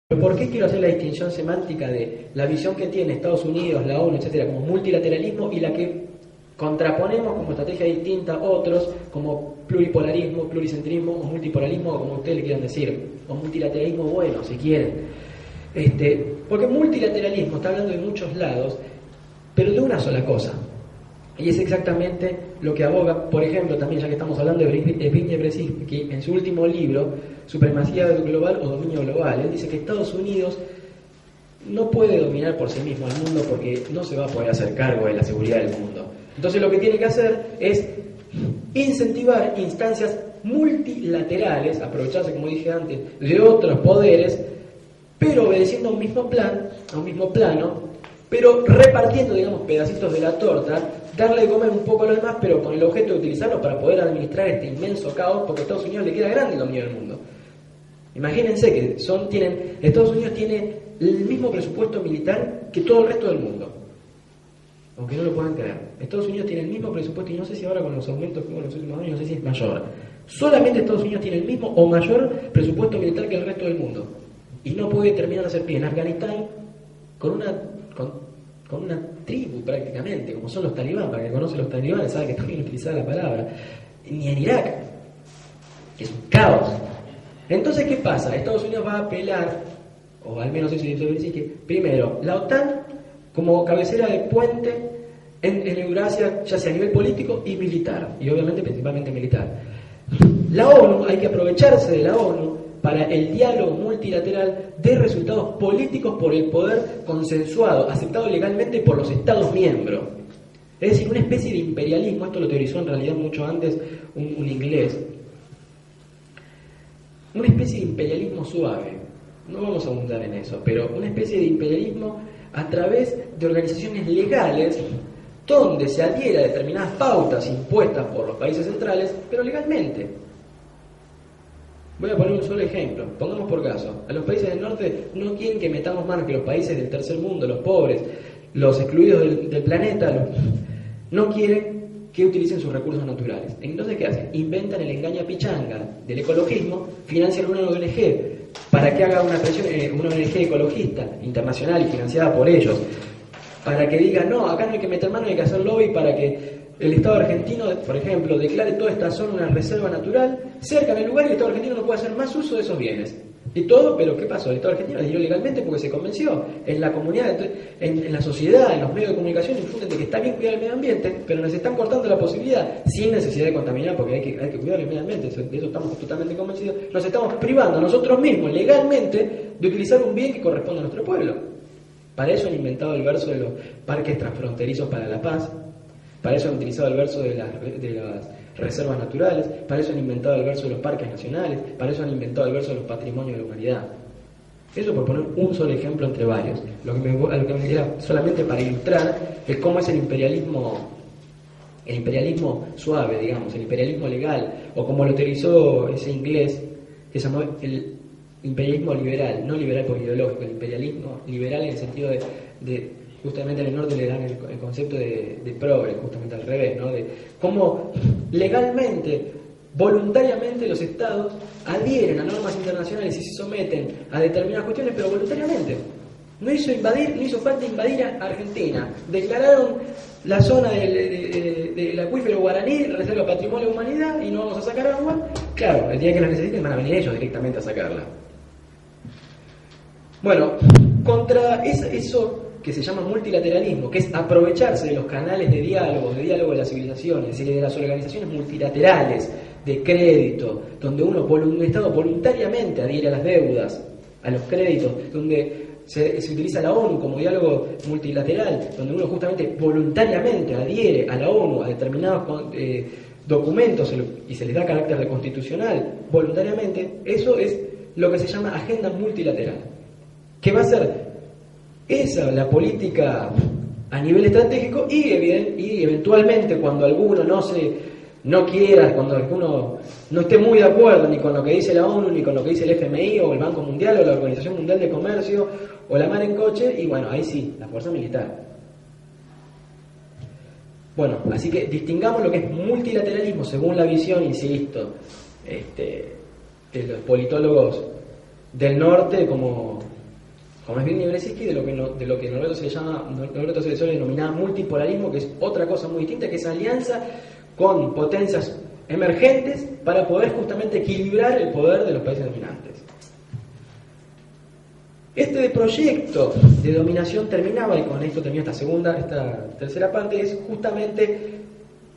¿Por qué quiero hacer la distinción semántica de la visión que tiene Estados Unidos, la ONU, etcétera, como multilateralismo y la que contraponemos como estrategia distinta a otros como pluripolarismo, pluricentrismo o multipolarismo, o como ustedes le quieran decir, o multilateralismo bueno, si quieren? Porque multilateralismo está hablando de muchos lados, pero de una sola cosa. Y es exactamente lo que aboga, por ejemplo, también ya que estamos hablando de Zbigniew Brzezinski, en su último libro, Supremacía Global o Dominio Global. Él dice que Estados Unidos no puede dominar por sí mismo el mundo porque no se va a poder hacer cargo de la seguridad del mundo. Entonces lo que tiene que hacer es incentivar instancias multilaterales, aprovecharse, como dije antes, de otros poderes, pero obedeciendo a un mismo plan, a un mismo plano, pero repartiendo, digamos, pedacitos de la torta, darle de comer un poco a los demás, pero con el objeto de utilizarlo para poder administrar este inmenso caos, porque a Estados Unidos le queda grande el dominio del mundo. Imagínense que Estados Unidos tiene el mismo presupuesto militar que todo el resto del mundo, aunque no lo puedan creer. Estados Unidos tiene el mismo presupuesto, y no sé si ahora con los aumentos que hubo en los últimos años, no sé si es mayor. Solamente Estados Unidos tiene el mismo o mayor presupuesto militar que el resto del mundo, y no puede terminar de hacer pie en Afganistán con una tribu prácticamente, como son los talibán. Para que conoce los talibanes sabe que está bien utilizada la palabra. Ni en Irak, que es un caos. Entonces, ¿qué pasa? Estados Unidos va a apelar, o al menos eso dice que primero, la OTAN como cabecera de puente en Eurasia, ya sea a nivel político y militar, y obviamente principalmente militar. La ONU, hay que aprovecharse de la ONU para el diálogo multilateral de resultados políticos por el poder consensuado, aceptado legalmente por los Estados miembros. Es decir, una especie de imperialismo. Esto lo teorizó en realidad mucho antes un inglés. Una especie de imperialismo suave. No vamos a abundar en eso, pero una especie de imperialismo a través de organizaciones legales donde se adhiere a determinadas pautas impuestas por los países centrales, pero legalmente. Voy a poner un solo ejemplo. Pongamos por caso, a los países del norte no quieren que metamos manos, que los países del tercer mundo, los pobres, los excluidos del planeta, no quieren que utilicen sus recursos naturales. Entonces, ¿qué hacen? Inventan el engaña pichanga del ecologismo, financian una ONG para que haga una ONG ecologista internacional y financiada por ellos, para que digan, no, acá no hay que meter mano, hay que hacer lobby para que el Estado argentino, por ejemplo, declare toda esta zona una reserva natural cerca del lugar y el Estado argentino no puede hacer más uso de esos bienes. Y todo, pero ¿qué pasó? El Estado argentino adhirió legalmente porque se convenció en la comunidad, en la sociedad, en los medios de comunicación, infunden de que está bien cuidar el medio ambiente, pero nos están cortando la posibilidad, sin necesidad de contaminar, porque hay que cuidar el medio ambiente, de eso estamos totalmente convencidos. Nos estamos privando a nosotros mismos legalmente de utilizar un bien que corresponde a nuestro pueblo. Para eso han inventado el verso de los parques transfronterizos para la paz. Para eso han utilizado el verso de las reservas naturales, para eso han inventado el verso de los parques nacionales, para eso han inventado el verso de los patrimonios de la humanidad. Eso por poner un solo ejemplo entre varios. Lo que me queda solamente para ilustrar es cómo es el imperialismo suave, digamos, el imperialismo legal, o como lo utilizó ese inglés, que se llamó el imperialismo liberal, no liberal por ideológico, el imperialismo liberal en el sentido de justamente en el norte le dan el concepto de progre, justamente al revés, ¿no? De cómo legalmente, voluntariamente los estados adhieren a normas internacionales y se someten a determinadas cuestiones, pero voluntariamente. No hizo falta invadir a Argentina. Declararon la zona del acuífero guaraní, reserva patrimonio de la humanidad, y no vamos a sacar agua. Claro, el día que la necesiten van a venir ellos directamente a sacarla. Bueno, contra eso que se llama multilateralismo, que es aprovecharse de los canales de diálogo de las civilizaciones y de las organizaciones multilaterales de crédito, donde un Estado voluntariamente adhiere a las deudas, a los créditos, donde se utiliza la ONU como diálogo multilateral, donde uno justamente voluntariamente adhiere a la ONU, a determinados documentos y se les da carácter de constitucional voluntariamente. Eso es lo que se llama agenda multilateral, que va a ser esa la política a nivel estratégico y eventualmente cuando alguno no quiera, cuando alguno no esté muy de acuerdo ni con lo que dice la ONU, ni con lo que dice el FMI o el Banco Mundial o la Organización Mundial de Comercio o la mar en coche, y bueno, ahí sí, la fuerza militar. Bueno, así que distingamos lo que es multilateralismo según la visión, insisto, de los politólogos del norte como como Zbigniew Brzezinski, de lo que Norberto se le denominaba multipolarismo, que es otra cosa muy distinta, que es alianza con potencias emergentes para poder justamente equilibrar el poder de los países dominantes. Este proyecto de dominación terminaba, y con esto termina esta tercera parte, es justamente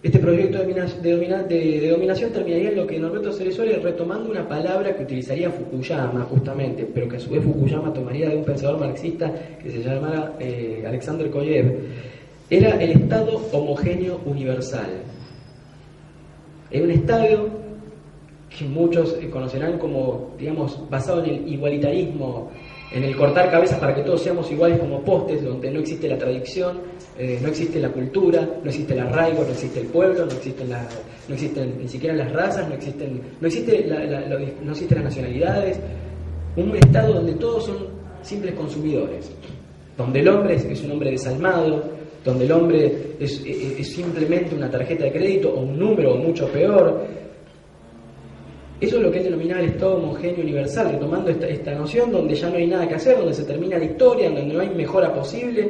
este proyecto de dominación terminaría en lo que Norberto Ceresole, retomando una palabra que utilizaría Fukuyama justamente, pero que a su vez Fukuyama tomaría de un pensador marxista que se llamara Alexander Koyev, era el Estado homogéneo universal. Es un Estado que muchos conocerán como, digamos, basado en el igualitarismo, en el cortar cabezas para que todos seamos iguales como postes, donde no existe la tradición, no existe la cultura, no existe el arraigo, no existe el pueblo, no existen ni siquiera las razas, no existen las nacionalidades. Un Estado donde todos son simples consumidores, donde el hombre es un hombre desalmado, donde el hombre es simplemente una tarjeta de crédito o un número, o mucho peor. Eso es lo que él denominaba el Estado homogéneo universal, retomando esta noción donde ya no hay nada que hacer, donde se termina la historia, donde no hay mejora posible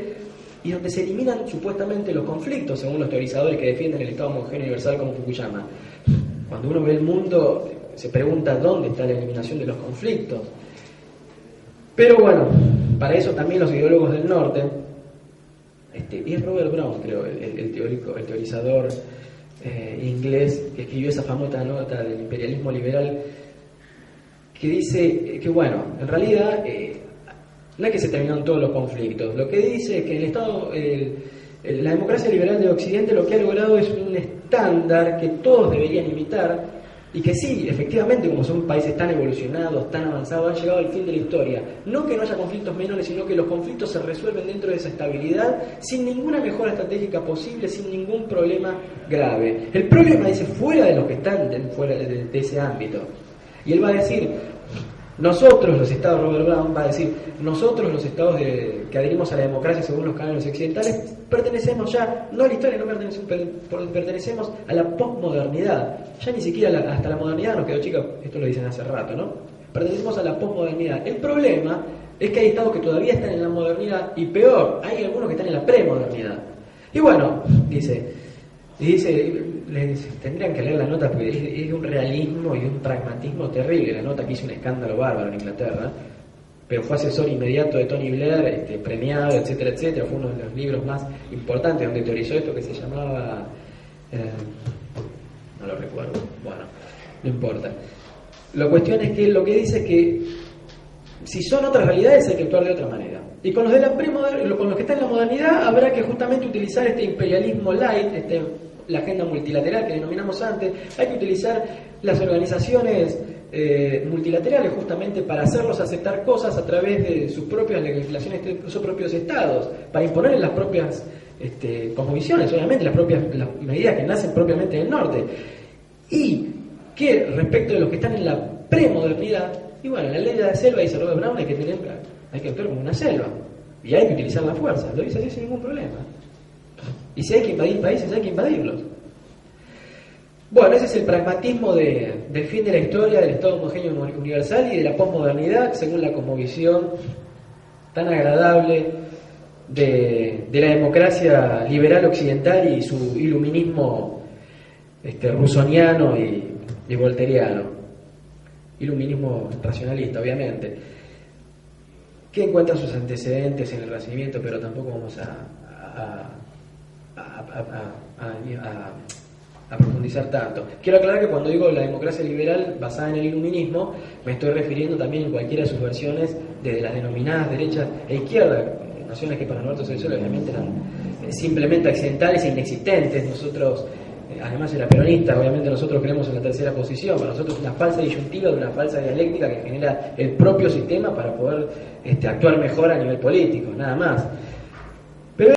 y donde se eliminan supuestamente los conflictos, según los teorizadores que defienden el Estado homogéneo universal como Fukuyama. Cuando uno ve el mundo, se pregunta dónde está la eliminación de los conflictos. Pero bueno, para eso también los ideólogos del norte, y es Robert Brown, creo, el teorizador inglés, que escribió esa famosa nota del imperialismo liberal, que dice que, bueno, en realidad no es que se terminaron todos los conflictos. Lo que dice es que el Estado, la democracia liberal de Occidente lo que ha logrado es un estándar que todos deberían imitar, y que sí, efectivamente, como son países tan evolucionados, tan avanzados, han llegado al fin de la historia. No que no haya conflictos menores, sino que los conflictos se resuelven dentro de esa estabilidad, sin ninguna mejora estratégica posible, sin ningún problema grave. El problema dice fuera de los que están fuera de ese ámbito. Y él va a decir, nosotros los estados, Robert Brown va a decir, nosotros los estados que adherimos a la democracia según los cánones occidentales, pertenecemos ya, no a la historia, no pertenecemos a la posmodernidad. Ya ni siquiera hasta la modernidad nos quedó chica, esto lo dicen hace rato, ¿no? Pertenecemos a la posmodernidad. El problema es que hay estados que todavía están en la modernidad, y peor, hay algunos que están en la premodernidad. Y bueno, dice, tendrían que leer la nota porque es de un realismo y de un pragmatismo terrible. La nota que hizo un escándalo bárbaro en Inglaterra, pero fue asesor inmediato de Tony Blair, premiado, etcétera, etcétera. Fue uno de los libros más importantes donde teorizó esto, que se llamaba... no lo recuerdo, bueno, no importa. La cuestión es que lo que dice es que si son otras realidades hay que actuar de otra manera. Y con los de la con los que están en la modernidad habrá que justamente utilizar este imperialismo light, la agenda multilateral que denominamos antes. Hay que utilizar las organizaciones multilaterales justamente para hacerlos aceptar cosas a través de sus propias legislaciones, de sus propios estados, para imponer las propias cosmovisiones, obviamente las medidas que nacen propiamente del norte. Y que respecto de los que están en la premodernidad, y bueno, la ley de la selva, dice Robert Brown, hay que actuar como una selva y hay que utilizar la fuerza. Lo dice así sin ningún problema. Y si hay que invadir países, hay que invadirlos. Bueno, ese es el pragmatismo del fin de la historia, del Estado homogéneo universal y de la posmodernidad, según la cosmovisión tan agradable de la democracia liberal occidental y su iluminismo rusoniano y volteriano. Iluminismo racionalista, obviamente, que encuentra sus antecedentes en el Renacimiento, pero tampoco vamos a profundizar tanto. Quiero aclarar que cuando digo la democracia liberal basada en el iluminismo, me estoy refiriendo también en cualquiera de sus versiones desde las denominadas derecha e izquierda, nociones que para Norberto Ceresole obviamente eran simplemente accidentales e inexistentes. Nosotros, además era peronista, obviamente nosotros creemos en la tercera posición. Para nosotros es una falsa disyuntiva de una falsa dialéctica que genera el propio sistema para poder actuar mejor a nivel político, nada más.